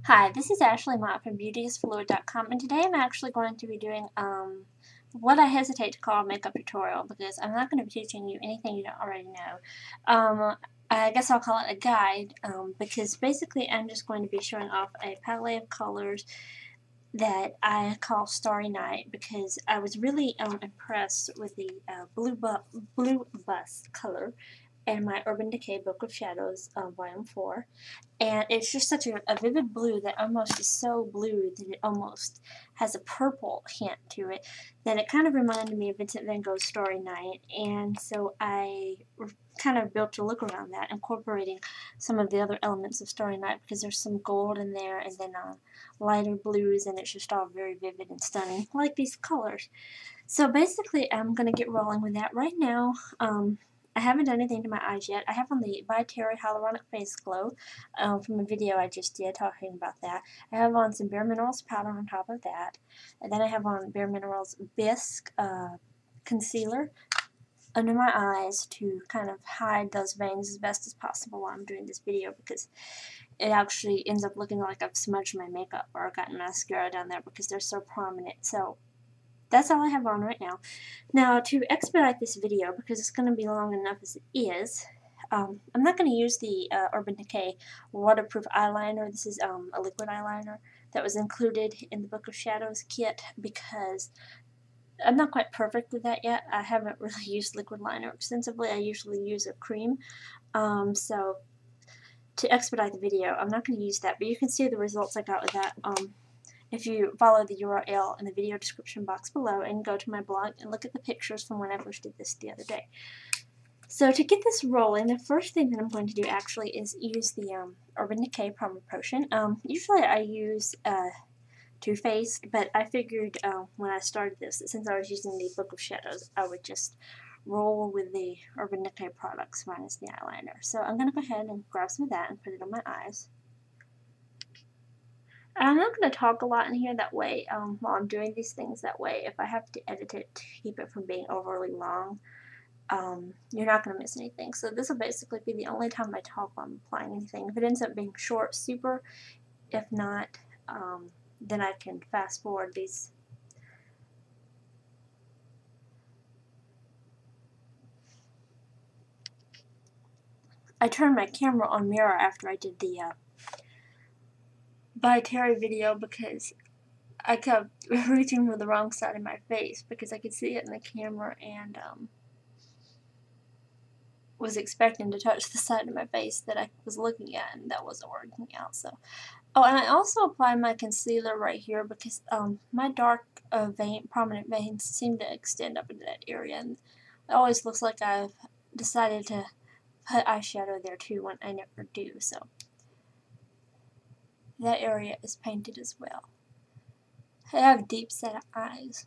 Hi, this is Ashley Mott from beautyisfluid.com, and today I'm actually going to be doing what I hesitate to call a makeup tutorial because I'm not going to be teaching you anything you don't already know. I guess I'll call it a guide because basically I'm just going to be showing off a palette of colors that I call Starry Night because I was really impressed with the blue bust color in my Urban Decay Book of Shadows Volume 4. And it's just such a vivid blue that almost is so blue that it almost has a purple hint to it, that it kind of reminded me of Vincent van Gogh's Starry Night. And so I kind of built a look around that, incorporating some of the other elements of Starry Night because there's some gold in there and then lighter blues, and it's just all very vivid and stunning, like these colors. So basically I'm going to get rolling with that right now. I haven't done anything to my eyes yet. I have on the By Terry Hyaluronic Face Glow from a video I just did talking about that. I have on some Bare Minerals powder on top of that. And then I have on Bare Minerals Bisque concealer under my eyes to kind of hide those veins as best as possible while I'm doing this video, because it actually ends up looking like I've smudged my makeup or gotten mascara down there because they're so prominent. So that's all I have on right now. Now, to expedite this video, because it's going to be long enough as it is, I'm not going to use the Urban Decay waterproof eyeliner. This is a liquid eyeliner that was included in the Book of Shadows kit because I'm not quite perfect with that yet. I haven't really used liquid liner extensively. I usually use a cream. So to expedite the video, I'm not going to use that, but you can see the results I got with that if you follow the URL in the video description box below and go to my blog and look at the pictures from when I first did this the other day. So to get this rolling, the first thing that I'm going to do actually is use the Urban Decay Primer Potion. Usually I use Too Faced, but I figured when I started this, since I was using the Book of Shadows, I would just roll with the Urban Decay products minus the eyeliner. So I'm going to go ahead and grab some of that and put it on my eyes. I'm not going to talk a lot in here, that way while I'm doing these things, that way if I have to edit it to keep it from being overly long, you're not going to miss anything. So this will basically be the only time I talk while I'm applying anything. If it ends up being short, super. If not, then I can fast forward these. I turned my camera on mirror after I did the By Terry video because I kept reaching for the wrong side of my face because I could see it in the camera and was expecting to touch the side of my face that I was looking at, and that wasn't working out. So, oh, and I also apply my concealer right here because my dark prominent veins seem to extend up into that area, and it always looks like I've decided to put eyeshadow there too when I never do. So that area is painted as well. I have deep set eyes.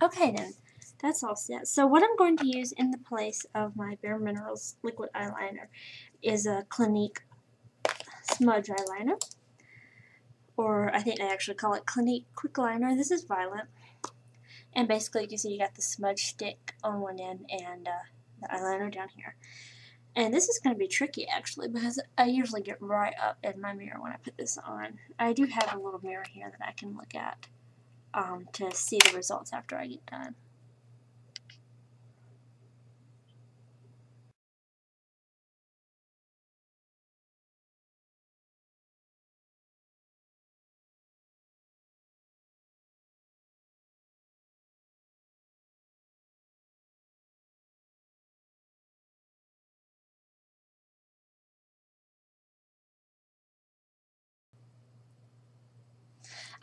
Okay then, that's all set. So what I'm going to use in the place of my Bare Minerals liquid eyeliner is a Clinique smudge eyeliner, or I think they actually call it Clinique Quick Liner. This is Violet, and basically you can see you got the smudge stick on one end and the eyeliner down here. And this is going to be tricky actually because I usually get right up in my mirror when I put this on. I do have a little mirror here that I can look at to see the results after I get done.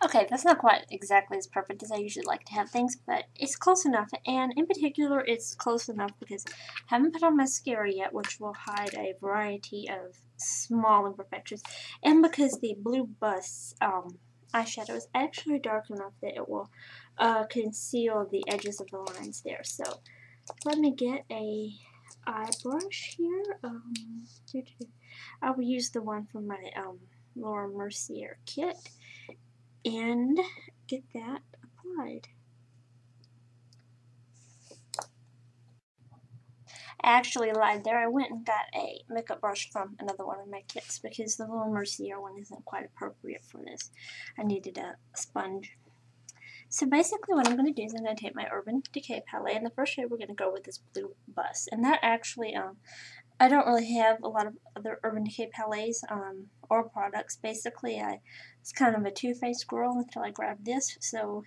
Okay, that's not quite exactly as perfect as I usually like to have things, but it's close enough, and in particular it's close enough because I haven't put on mascara yet, which will hide a variety of small imperfections, and because the blue bust eyeshadow is actually dark enough that it will conceal the edges of the lines there. So let me get a eye brush here. I will use the one from my Laura Mercier kit and get that applied. actually lied there. I went and got a makeup brush from another one of my kits because the Laura Mercier one isn't quite appropriate for this. I needed a sponge. So basically what I'm going to do is I'm going to take my Urban Decay palette, and the first shade we're going to go with is Blue Bust. And that actually, I don't really have a lot of other Urban Decay palettes or products. Basically, I was kind of a two-faced girl until I grabbed this, so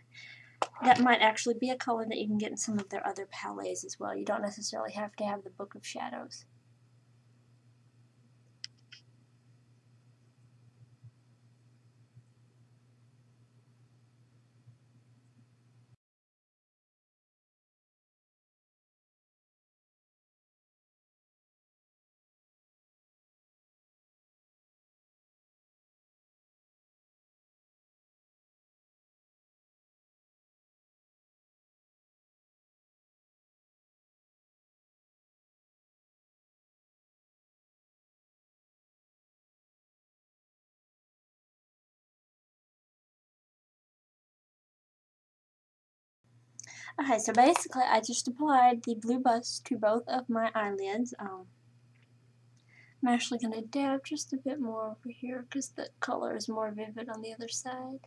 that might actually be a color that you can get in some of their other palettes as well. You don't necessarily have to have the Book of Shadows. Okay, so basically I just applied the Blue Bust to both of my eyelids. I'm actually going to dab just a bit more over here because the color is more vivid on the other side.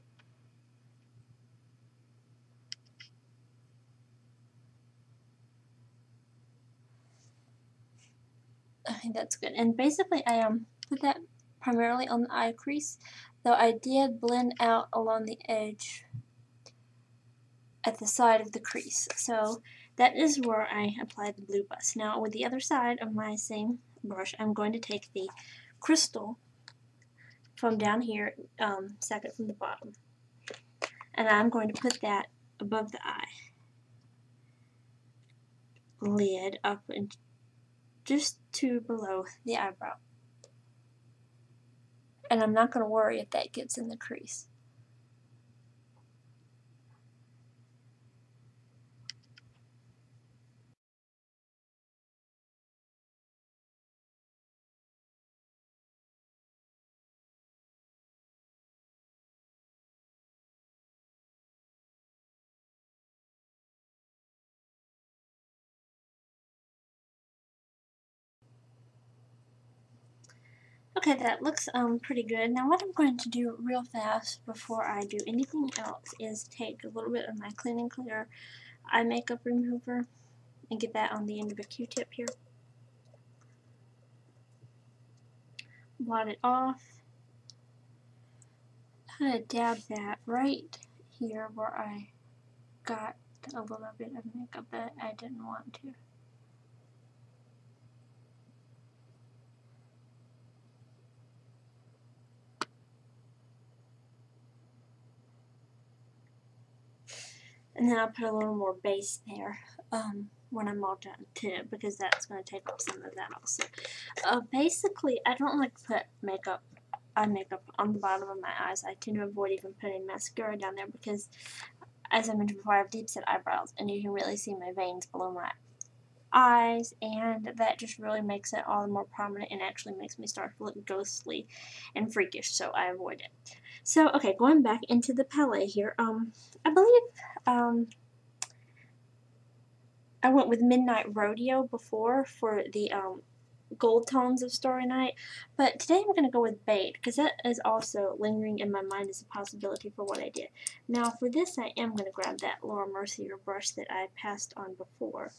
I think that's good. And basically I put that primarily on the eye crease, though I did blend out along the edge at the side of the crease. So that is where I applied the Blue Bust. Now with the other side of my same brush, I'm going to take the crystal from down here, second from the bottom, and I'm going to put that above the eye lid up and just to below the eyebrow. And I'm not going to worry if that gets in the crease. Okay, that looks pretty good. Now what I'm going to do real fast before I do anything else is take a little bit of my Clean & Clear eye makeup remover and get that on the end of a Q-tip here. Blot it off. I'm going to dab that right here where I got a little bit of makeup that I didn't want to. And then I'll put a little more base there when I'm all done too, because that's going to take up some of that also. Basically, I don't like to put eye makeup on the bottom of my eyes. I tend to avoid even putting mascara down there because, as I mentioned before, I have deep set eyebrows, and you can really see my veins below my eyes, and that just really makes it all the more prominent and actually makes me start to look ghostly and freakish, so I avoid it. So, okay, going back into the palette here, I believe, I went with Midnight Rodeo before for the, gold tones of Starry Night, but today I'm going to go with Bait, because that is also lingering in my mind as a possibility for what I did. Now, for this, I am going to grab that Laura Mercier brush that I passed on before.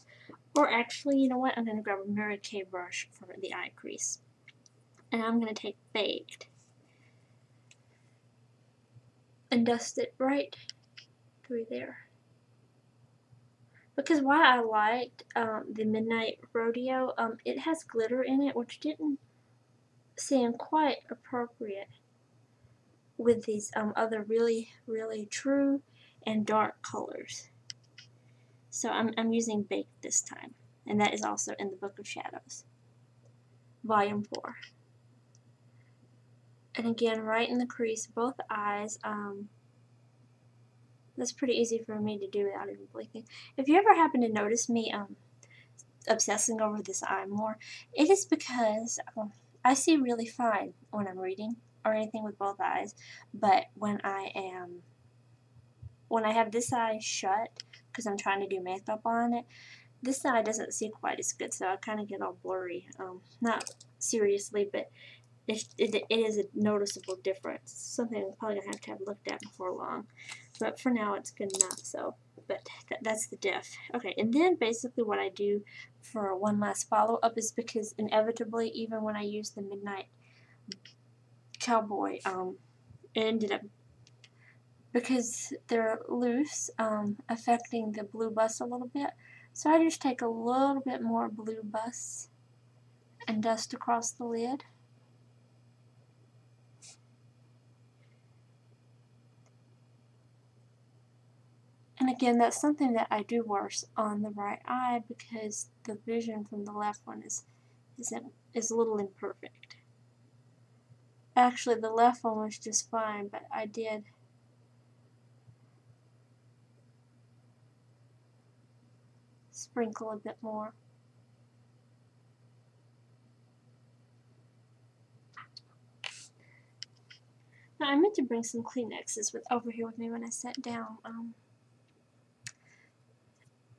Or actually, you know what, I'm going to grab a Mary Kay brush for the eye crease. And I'm going to take Baked and dust it right through there. Because why I liked the Midnight Rodeo, it has glitter in it, which didn't seem quite appropriate with these other really, really true and dark colors. So I'm using Baked this time, and that is also in the Book of Shadows, Volume 4. And again, right in the crease, both eyes. That's pretty easy for me to do without even blinking. If you ever happen to notice me obsessing over this eye more, it is because I see really fine when I'm reading or anything with both eyes, but when I have this eye shut because I'm trying to do makeup on it, this side doesn't see quite as good, so I kind of get all blurry. Not seriously, but it is a noticeable difference. Something I'm probably going to have looked at before long. But for now, it's good enough, so, but that's the diff. Okay, and then basically what I do for one last follow-up is because inevitably, even when I use the Midnight Cowboy, it ended up, because they're loose, affecting the blue bus a little bit. So I just take a little bit more blue bus and dust across the lid. And again, that's something that I do worse on the right eye because the vision from the left one is a little imperfect. Actually, the left one was just fine, but I did sprinkle a bit more. Now, I meant to bring some Kleenexes over here with me when I sat down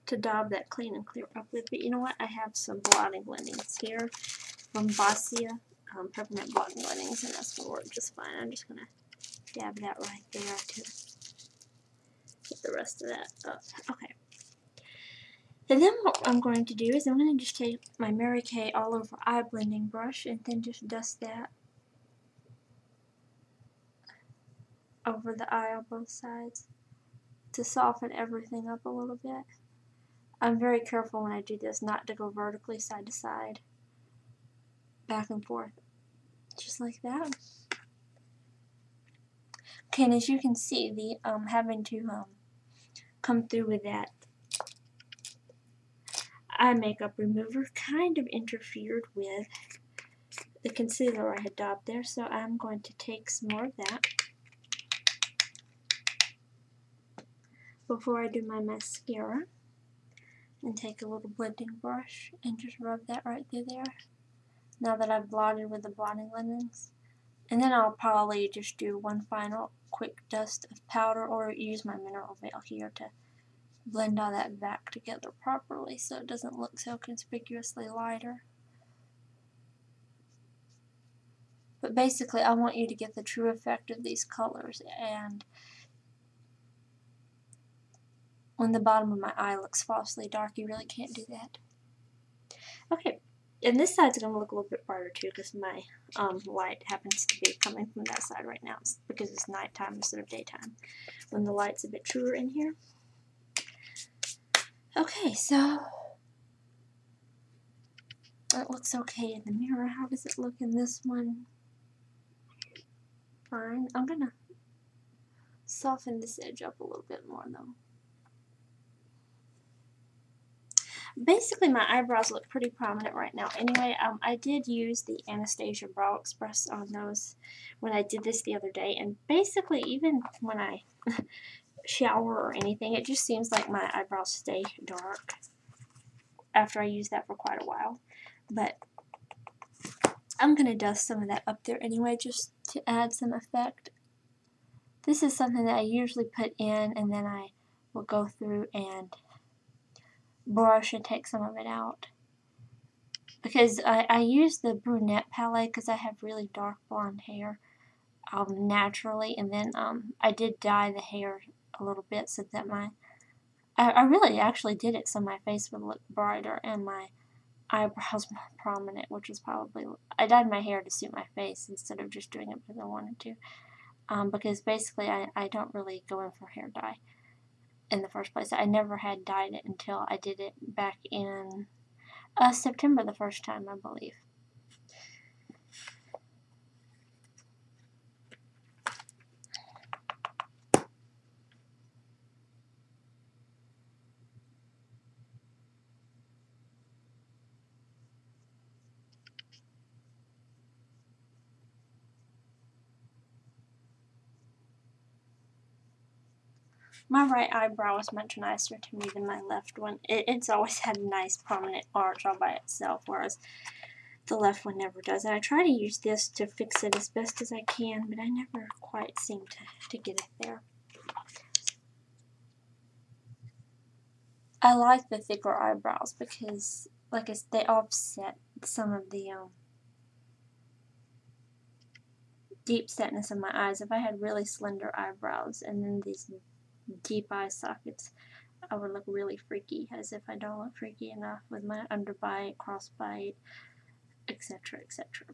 to daub that clean and clear up with, but you know what? I have some blotting blendings here from Boscia, peppermint blotting blendings, and that's going to work just fine. I'm just going to dab that right there to get the rest of that up. Okay. And then what I'm going to do is I'm going to just take my Mary Kay all over eye blending brush and then just dust that over the eye on both sides to soften everything up a little bit. I'm very careful when I do this not to go vertically side to side, back and forth, just like that. Okay, and as you can see, the having to come through with that eye makeup remover kind of interfered with the concealer I had daubed there, so I'm going to take some more of that before I do my mascara. And take a little blending brush and just rub that right through there, now that I've blotted with the blotting linens. And then I'll probably just do one final quick dust of powder or use my mineral veil here to blend all that back together properly so it doesn't look so conspicuously lighter. But basically I want you to get the true effect of these colors, and when the bottom of my eye looks falsely dark, you really can't do that. Okay, and this side's going to look a little bit brighter too because my light happens to be coming from that side right now. It's because it's nighttime instead of daytime when the light's a bit truer in here. Okay, so it looks okay in the mirror. How does it look in this one? Fine. I'm going to soften this edge up a little bit more though. Basically, my eyebrows look pretty prominent right now. Anyway, I did use the Anastasia Brow Express on those when I did this the other day. And basically, even when I shower or anything, it just seems like my eyebrows stay dark after I use that for quite a while. But I'm going to dust some of that up there anyway, just to add some effect. This is something that I usually put in, and then I will go through and brush and take some of it out, because I use the brunette palette because I have really dark blonde hair naturally, and then I did dye the hair a little bit so that I really actually did it so my face would look brighter and my eyebrows more prominent, which was probably, I dyed my hair to suit my face instead of just doing it because I wanted to, because basically I don't really go in for hair dye in the first place. I never had dyed it until I did it back in September the first time, I believe. My right eyebrow is much nicer to me than my left one. It's always had a nice prominent arch all by itself, whereas the left one never does. And I try to use this to fix it as best as I can, but I never quite seem to get it there. I like the thicker eyebrows because, like, they offset some of the deep setness of my eyes. If I had really slender eyebrows and then these deep eye sockets, I would look really freaky, as if I don't look freaky enough with my underbite, crossbite, etc., etc.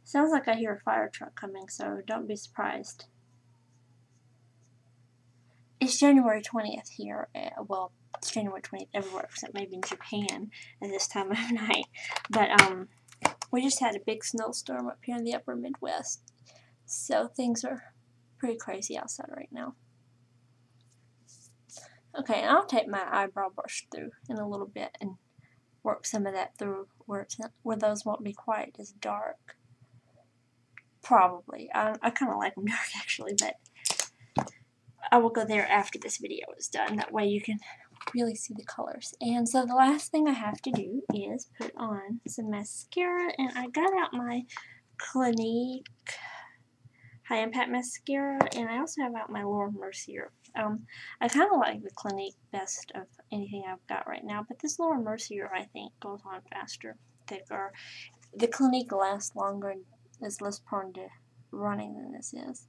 Sounds like I hear a fire truck coming, so don't be surprised. It's January 20th here. Well, it's January 20th everywhere except maybe in Japan at this time of night. But we just had a big snowstorm up here in the upper Midwest, so things are pretty crazy outside right now. Okay, and I'll take my eyebrow brush through in a little bit and work some of that through where those won't be quite as dark. Probably. I kind of like them dark actually, but I will go there after this video is done. That way you can really see the colors. And so the last thing I have to do is put on some mascara, and I got out my Clinique High Impact Mascara, and I also have out my Laura Mercier. I kind of like the Clinique best of anything I've got right now, but this Laura Mercier I think goes on faster, thicker. The Clinique lasts longer and is less prone to running than this is.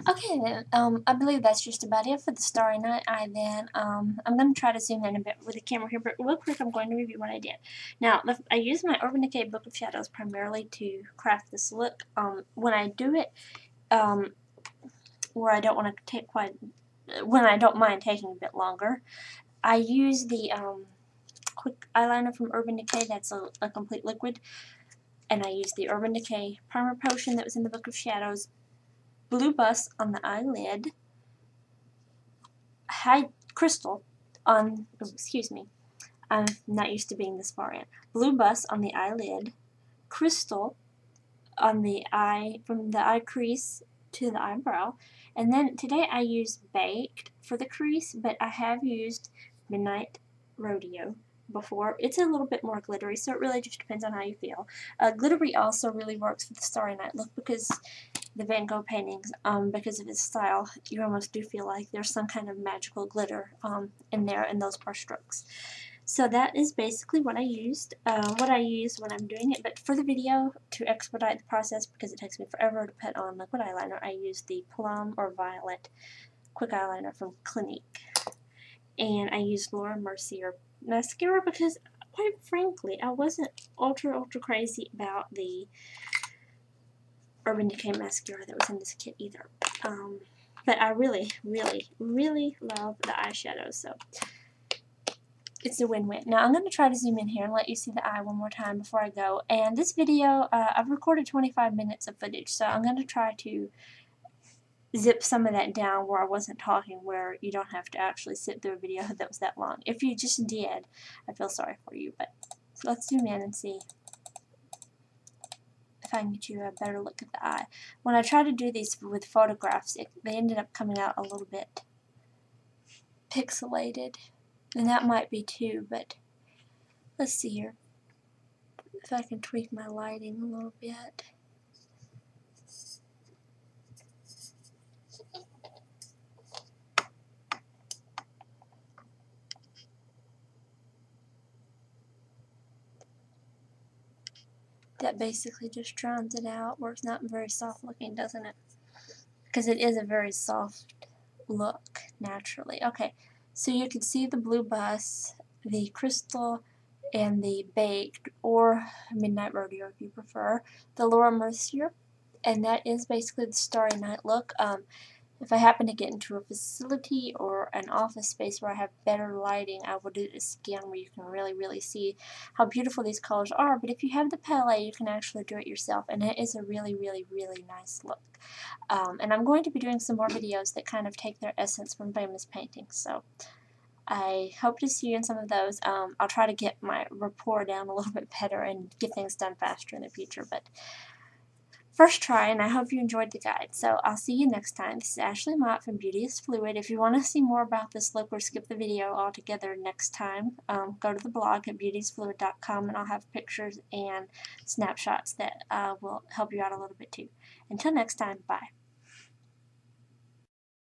Okay then, I believe that's just about it for the Starry Night Eye then. I'm going to try to zoom in a bit with the camera here, but real quick I'm going to review what I did. Now, I used my Urban Decay Book of Shadows primarily to craft this look. When I do it, where I don't want to take when I don't mind taking a bit longer, I use the Quick Eyeliner from Urban Decay, that's a complete liquid, and I use the Urban Decay Primer Potion that was in the Book of Shadows, Blue Bust on the eyelid, High Crystal on, excuse me, I'm not used to being this far in, Blue Bust on the eyelid, Crystal on the eye, from the eye crease to the eyebrow, and then today I used Baked for the crease, but I have used Midnight Rodeo before. It's a little bit more glittery, so it really just depends on how you feel. Glittery also really works for the Starry Night look because the Van Gogh paintings, because of his style, you almost do feel like there's some kind of magical glitter in there in those brush strokes. So that is basically what I used when I'm doing it. But for the video, to expedite the process, because it takes me forever to put on liquid eyeliner, I used the Plum or Violet Quick Eyeliner from Clinique. And I used Laura Mercier mascara because, quite frankly, I wasn't ultra crazy about the Urban Decay mascara that was in this kit either. But I really love the eyeshadow, so it's a win-win. Now I'm going to try to zoom in here and let you see the eye one more time before I go. And this video, I've recorded 25 minutes of footage, so I'm going to try to zip some of that down where I wasn't talking, where you don't have to actually sit through a video that was that long. If you just did, I feel sorry for you. But so let's zoom in and see if I can get you a better look at the eye. When I tried to do these with photographs, they ended up coming out a little bit pixelated. And that might be too, but let's see here if I can tweak my lighting a little bit. That basically just drowns it out, where it's not very soft looking, doesn't it? Because it is a very soft look naturally. Okay, so you can see the Blue Bust, the Crystal, and the Baked, or Midnight Rodeo if you prefer, the Laura Mercier, and that is basically the Starry Night look. If I happen to get into a facility or an office space where I have better lighting, I will do this again where you can really see how beautiful these colors are. But if you have the palette, you can actually do it yourself, and it is a really nice look. And I'm going to be doing some more videos that kind of take their essence from famous paintings, so I hope to see you in some of those. I'll try to get my rapport down a little bit better and get things done faster in the future, but first try, and I hope you enjoyed the guide. So I'll see you next time. This is Ashley Mott from Beauty is Fluid. If you want to see more about this look or skip the video altogether next time, go to the blog at beautyisfluid.com, and I'll have pictures and snapshots that will help you out a little bit too. Until next time, bye.